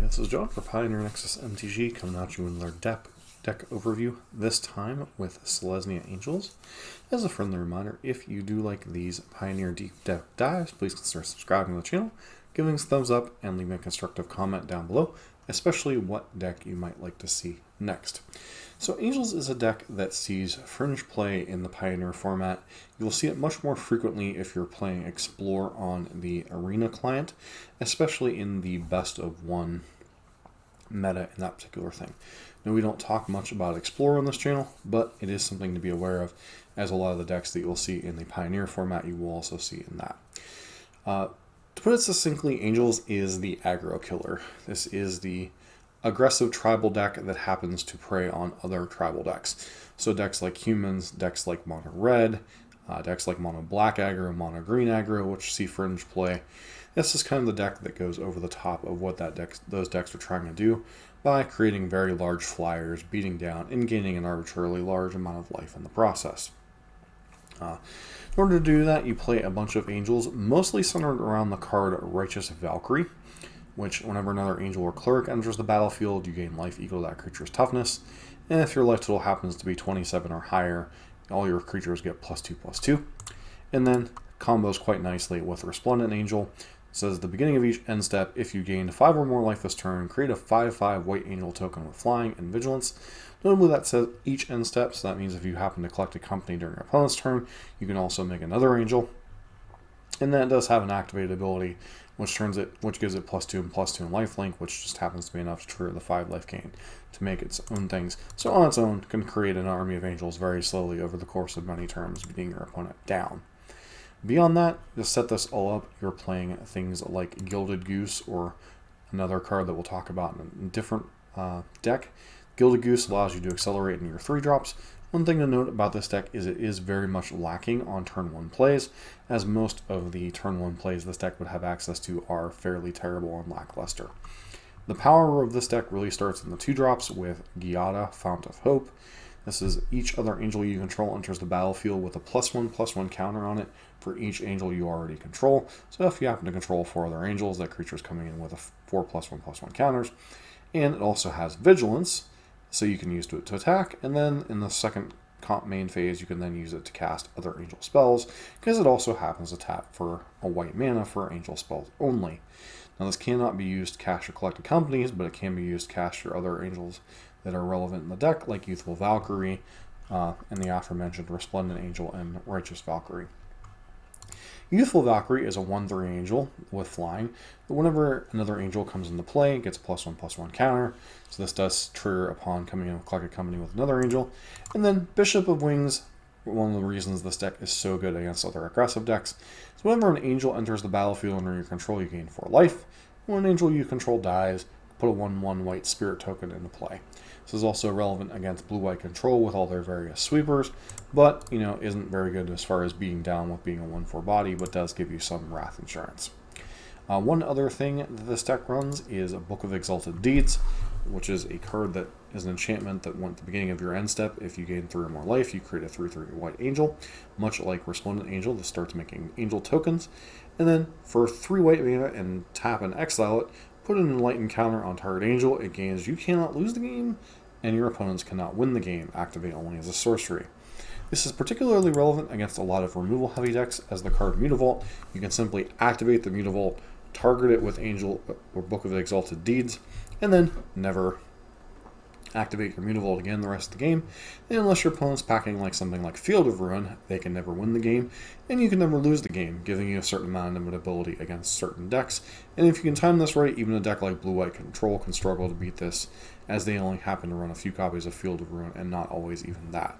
This is John for Pioneer Nexus MTG coming at you with another deck overview, this time with Selesnya Angels. As a friendly reminder, if you do like these Pioneer deep deck dives, please consider subscribing to the channel, giving us a thumbs up, and leaving a constructive comment down below, especially what deck you might like to see next. So Angels is a deck that sees fringe play in the Pioneer format. You'll see it much more frequently if you're playing Explore on the Arena client, especially in the best of one meta in that particular thing. Now, we don't talk much about Explore on this channel, but it is something to be aware of, as a lot of the decks that you'll see in the Pioneer format you will also see in that. To put it succinctly, Angels is the aggro killer. This is the aggressive tribal deck that happens to prey on other tribal decks. So decks like humans, decks like mono red, decks like mono black aggro, mono green aggro, which see fringe play. This is kind of the deck that goes over the top of what those decks are trying to do by creating very large flyers, beating down, and gaining an arbitrarily large amount of life in the process. In order to do that, you play a bunch of Angels, mostly centered around the card Youthful Valkyrie, which whenever another Angel or Cleric enters the battlefield, you gain life equal to that creature's toughness, and if your life total happens to be 27 or higher, all your creatures get +2/+2. And then combos quite nicely with Resplendent Angel. It says at the beginning of each end step, if you gain 5 or more life this turn, create a 5/5 white angel token with flying and vigilance. Notably, that says each end step, so that means if you happen to collect a company during your opponent's turn, you can also make another angel. And then it does have an activated ability, which gives it +2 and +2 in lifelink, which just happens to be enough to trigger the 5 life gain to make its own things. So on its own, can create an army of angels very slowly over the course of many turns, beating your opponent down. Beyond that, to set this all up, you're playing things like Gilded Goose, or another card that we'll talk about in a different deck. Gilded Goose allows you to accelerate in your 3-drops. One thing to note about this deck is it is very much lacking on turn 1 plays, as most of the turn 1 plays this deck would have access to are fairly terrible and lackluster. The power of this deck really starts in the 2-drops with Giada, Fount of Hope. This is each other angel you control enters the battlefield with a +1/+1 counter on it for each angel you already control. So if you happen to control 4 other angels, that creature is coming in with a 4 +1/+1 counters. And it also has Vigilance, so you can use it to attack, and then in the second main phase you can then use it to cast other angel spells, because it also happens to tap for a white mana for angel spells only. Now, this cannot be used to cast your collected companies, but it can be used to cast your other angels that are relevant in the deck, like Youthful Valkyrie and the aforementioned Resplendent Angel and Righteous Valkyrie. Youthful Valkyrie is a 1/3 angel with flying, but whenever another angel comes into play, it gets a +1/+1 counter, so this does trigger upon coming in with collected company with another angel. And then Bishop of Wings, one of the reasons this deck is so good against other aggressive decks, is whenever an angel enters the battlefield under your control, you gain 4 life. When an angel you control dies, put a 1/1 white spirit token into play. This is also relevant against blue-white control with all their various sweepers, but isn't very good as far as being down with being a 1/4 body, but does give you some wrath insurance. One other thing that this deck runs is a Book of Exalted Deeds, which is a card that is an enchantment that went at the beginning of your end step. If you gain 3 or more life, you create a 3/3 white angel, much like Resplendent Angel that starts making angel tokens. And then for 3 white mana and tap and exile it, put an enlightened counter on target angel. It gains you cannot lose the game, and your opponents cannot win the game. Activate only as a sorcery. This is particularly relevant against a lot of removal heavy decks, as the card Mutavault. You can simply activate the Mutavault, target it with Angel or Book of Exalted Deeds, and then never activate your Mutavault again the rest of the game. And unless your opponent's packing like something like Field of Ruin, they can never win the game, and you can never lose the game, giving you a certain amount of inevitability against certain decks. And if you can time this right, even a deck like Blue-White Control can struggle to beat this, as they only happen to run a few copies of Field of Ruin, and not always even that.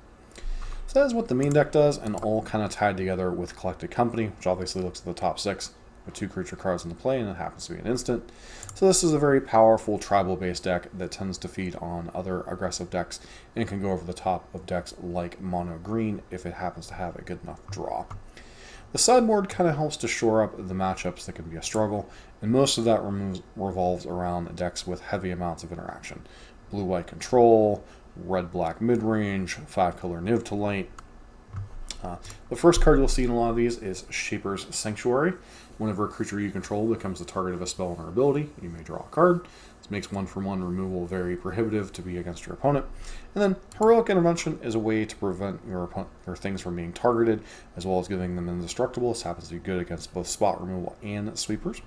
So that is what the main deck does, and all kind of tied together with Collected Company, which obviously looks at the top 6 with 2 creature cards in the play, and it happens to be an instant. So this is a very powerful tribal-based deck that tends to feed on other aggressive decks, and can go over the top of decks like Mono Green if it happens to have a good enough draw. The sideboard kind of helps to shore up the matchups that can be a struggle, and most of that revolves around decks with heavy amounts of interaction. Blue-White Control, Red-Black Midrange, 5-color Niv-to-Light. The first card you'll see in a lot of these is Shaper's Sanctuary. Whenever a creature you control becomes the target of a spell or ability, you may draw a card. This makes 1-for-1 removal very prohibitive to be against your opponent. And then Heroic Intervention is a way to prevent your things from being targeted, as well as giving them indestructible. This happens to be good against both spot removal and sweepers.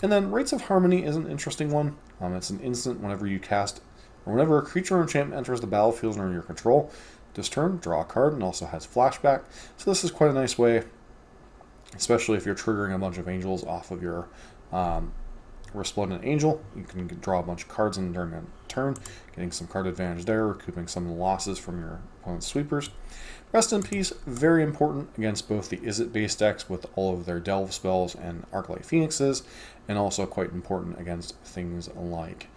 And then Rites of Harmony is an interesting one. It's an instant whenever you cast, or whenever a creature or enchantment enters the battlefield under your control. This turn, draw a card, and also has flashback. So this is quite a nice way, especially if you're triggering a bunch of angels off of your Resplendent Angel. You can draw a bunch of cards in during a turn, getting some card advantage there, recouping some of the losses from your opponent's sweepers. Rest in Peace, very important against both the Izzet-based decks with all of their Delve spells and Arclight Phoenixes, and also quite important against things like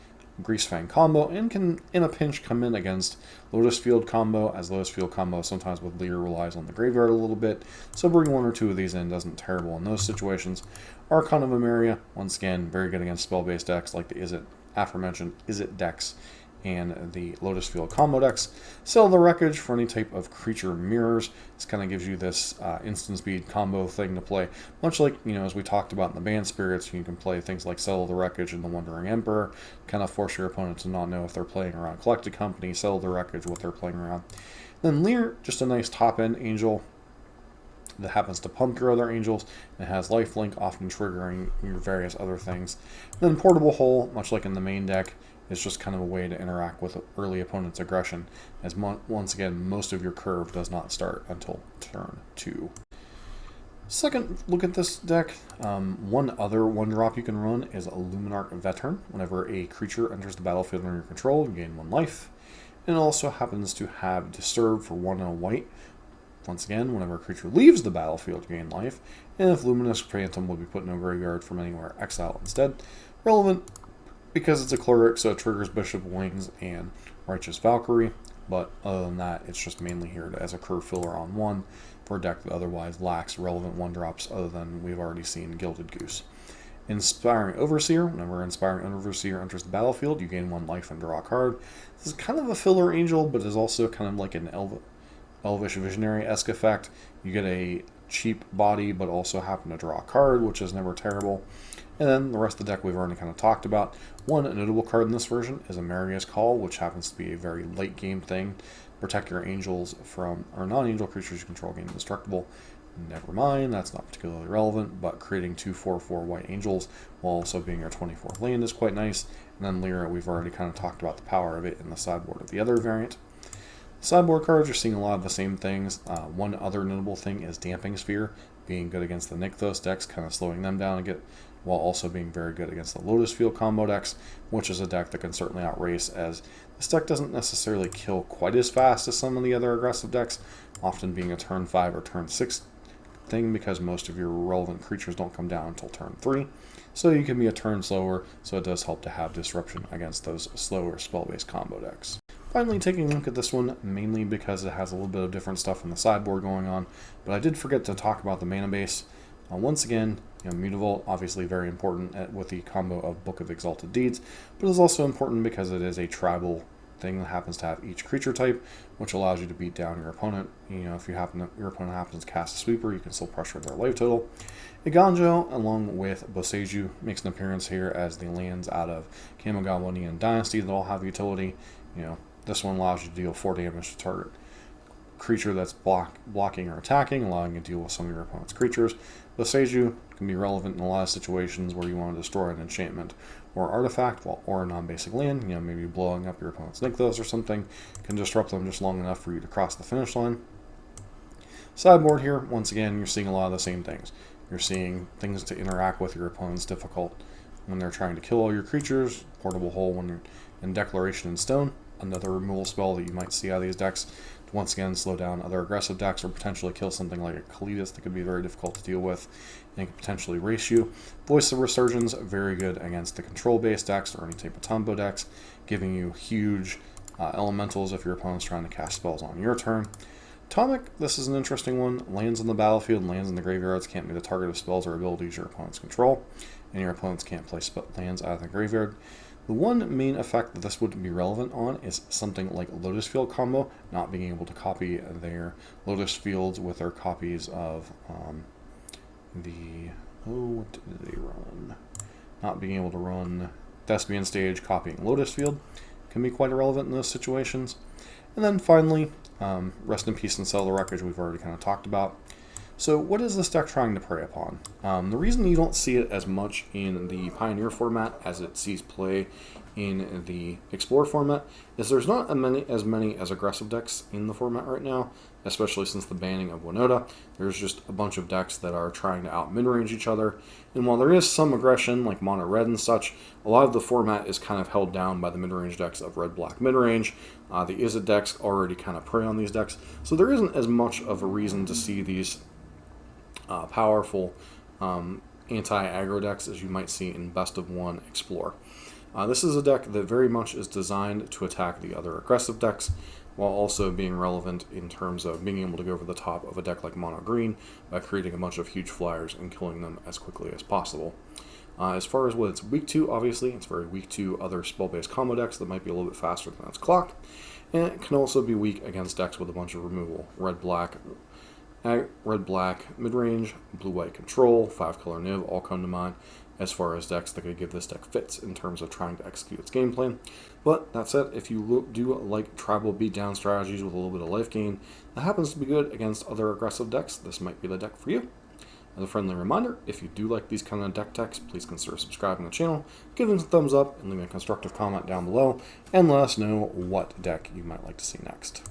Greasefang combo, and can, in a pinch, come in against Lotus Field combo, as Lotus Field combo sometimes with Leer relies on the graveyard a little bit, so bringing 1 or 2 of these in doesn't terrible in those situations. Archon of Emeria, once again, very good against spell-based decks like the aforementioned Izzet decks and the Lotus Field combo decks. Sell the Wreckage for any type of creature mirrors. This kind of gives you this instant speed combo thing to play. Much like, as we talked about in the Banned Spirits, you can play things like Settle the Wreckage and the Wandering Emperor, kind of force your opponent to not know if they're playing around Collected Company, Settle the Wreckage, what they're playing around. Then Leer, just a nice top-end angel that happens to pump your other angels, and has lifelink, often triggering your various other things. Then Portable Hole, much like in the main deck, is just kind of a way to interact with early opponent's aggression, as once again, most of your curve does not start until turn 2. Second look at this deck, one other 1-drop you can run is a Luminarch Veteran. Whenever a creature enters the battlefield under your control, you gain 1 life. And it also happens to have Disturb for 1 and a white. Once again, whenever a creature leaves the battlefield, you gain life. And if Luminous Phantom will be put in a graveyard from anywhere, exile instead. Relevant because it's a cleric, so it triggers Bishop Wings and Righteous Valkyrie. But other than that, it's just mainly here as a curve filler on 1 for a deck that otherwise lacks relevant 1-drops other than we've already seen Gilded Goose. Inspiring Overseer. Whenever Inspiring Overseer enters the battlefield, you gain 1 life and draw a card. This is kind of a filler angel, but is also kind of like an Elvish Visionary-esque effect. You get a cheap body, but also happen to draw a card, which is never terrible. And then the rest of the deck we've already kind of talked about. One notable card in this version is Ameria's Call, which happens to be a very late game thing. Protect your angels from, or non-angel creatures you control gain indestructible. Never mind, that's not particularly relevant, but creating 2 4/4 white angels while also being your 24th land is quite nice. And then Lyra, we've already kind of talked about the power of it in the sideboard of the other variant. Sideboard cards, you're seeing a lot of the same things. One other notable thing is Damping Sphere, being good against the Nykthos decks, kind of slowing them down a bit, while also being very good against the Lotus Field combo decks, which is a deck that can certainly outrace, as this deck doesn't necessarily kill quite as fast as some of the other aggressive decks, often being a turn 5 or turn 6 thing because most of your relevant creatures don't come down until turn 3. So you can be a turn slower, so it does help to have disruption against those slower spell-based combo decks. Finally, taking a look at this one, mainly because it has a little bit of different stuff in the sideboard going on, but I did forget to talk about the mana base. Once again, Mutavault, obviously very important with the combo of Book of Exalted Deeds, but it's also important because it is a tribal thing that happens to have each creature type, which allows you to beat down your opponent. If your opponent happens to cast a sweeper, you can still pressure their life total. Iganjo, along with Boseiju, makes an appearance here as the lands out of Kamigawa Dynasty that all have utility. This one allows you to deal 4 damage to target creature that's blocking or attacking, allowing you to deal with some of your opponent's creatures. Boseiju can be relevant in a lot of situations where you want to destroy an enchantment or artifact, or a non-basic land, maybe blowing up your opponent's Nykthos or something, can disrupt them just long enough for you to cross the finish line. Sideboard here, once again, you're seeing a lot of the same things. You're seeing things to interact with your opponent's difficult when they're trying to kill all your creatures, Portable Hole when you're in Declaration in Stone, another removal spell that you might see out of these decks to once again slow down other aggressive decks or potentially kill something like a Kalitas that could be very difficult to deal with and could potentially race you. Voice of Resurgence, very good against the control-based decks or any type of Tombo decks, giving you huge elementals if your opponent's trying to cast spells on your turn. Atomic, this is an interesting one. Lands on the battlefield, lands in the graveyards can't be the target of spells or abilities your opponents control, and your opponents can't play lands out of the graveyard. The one main effect that this would be relevant on is something like Lotus Field combo, not being able to copy their Lotus Fields with their copies of what did they run? Not being able to run Thespian Stage, copying Lotus Field can be quite irrelevant in those situations. And then finally, Rest in Peace and Sell the Wreckage we've already kind of talked about. So what is this deck trying to prey upon? The reason you don't see it as much in the Pioneer format as it sees play in the Explorer format is there's not as many as aggressive decks in the format right now, especially since the banning of Winota. There's just a bunch of decks that are trying to out mid-range each other, and while there is some aggression like mono red and such, a lot of the format is kind of held down by the mid-range decks of red-black mid-range. The Izzet decks already kind of prey on these decks, so there isn't as much of a reason to see these powerful anti-aggro decks as you might see in Best of One Explore. This is a deck that very much is designed to attack the other aggressive decks, while also being relevant in terms of being able to go over the top of a deck like Mono Green by creating a bunch of huge flyers and killing them as quickly as possible. As far as what it's weak to, obviously, it's very weak to other spell-based combo decks that might be a little bit faster than its clock, and it can also be weak against decks with a bunch of removal. Red-black, mid-range, blue-white control, 5-color Niv all come to mind as far as decks that could give this deck fits in terms of trying to execute its game plan. But that said, if you do like tribal beatdown strategies with a little bit of life gain that happens to be good against other aggressive decks, this might be the deck for you. As a friendly reminder, if you do like these kind of deck techs, please consider subscribing to the channel, give them a thumbs up, and leave a constructive comment down below, and let us know what deck you might like to see next.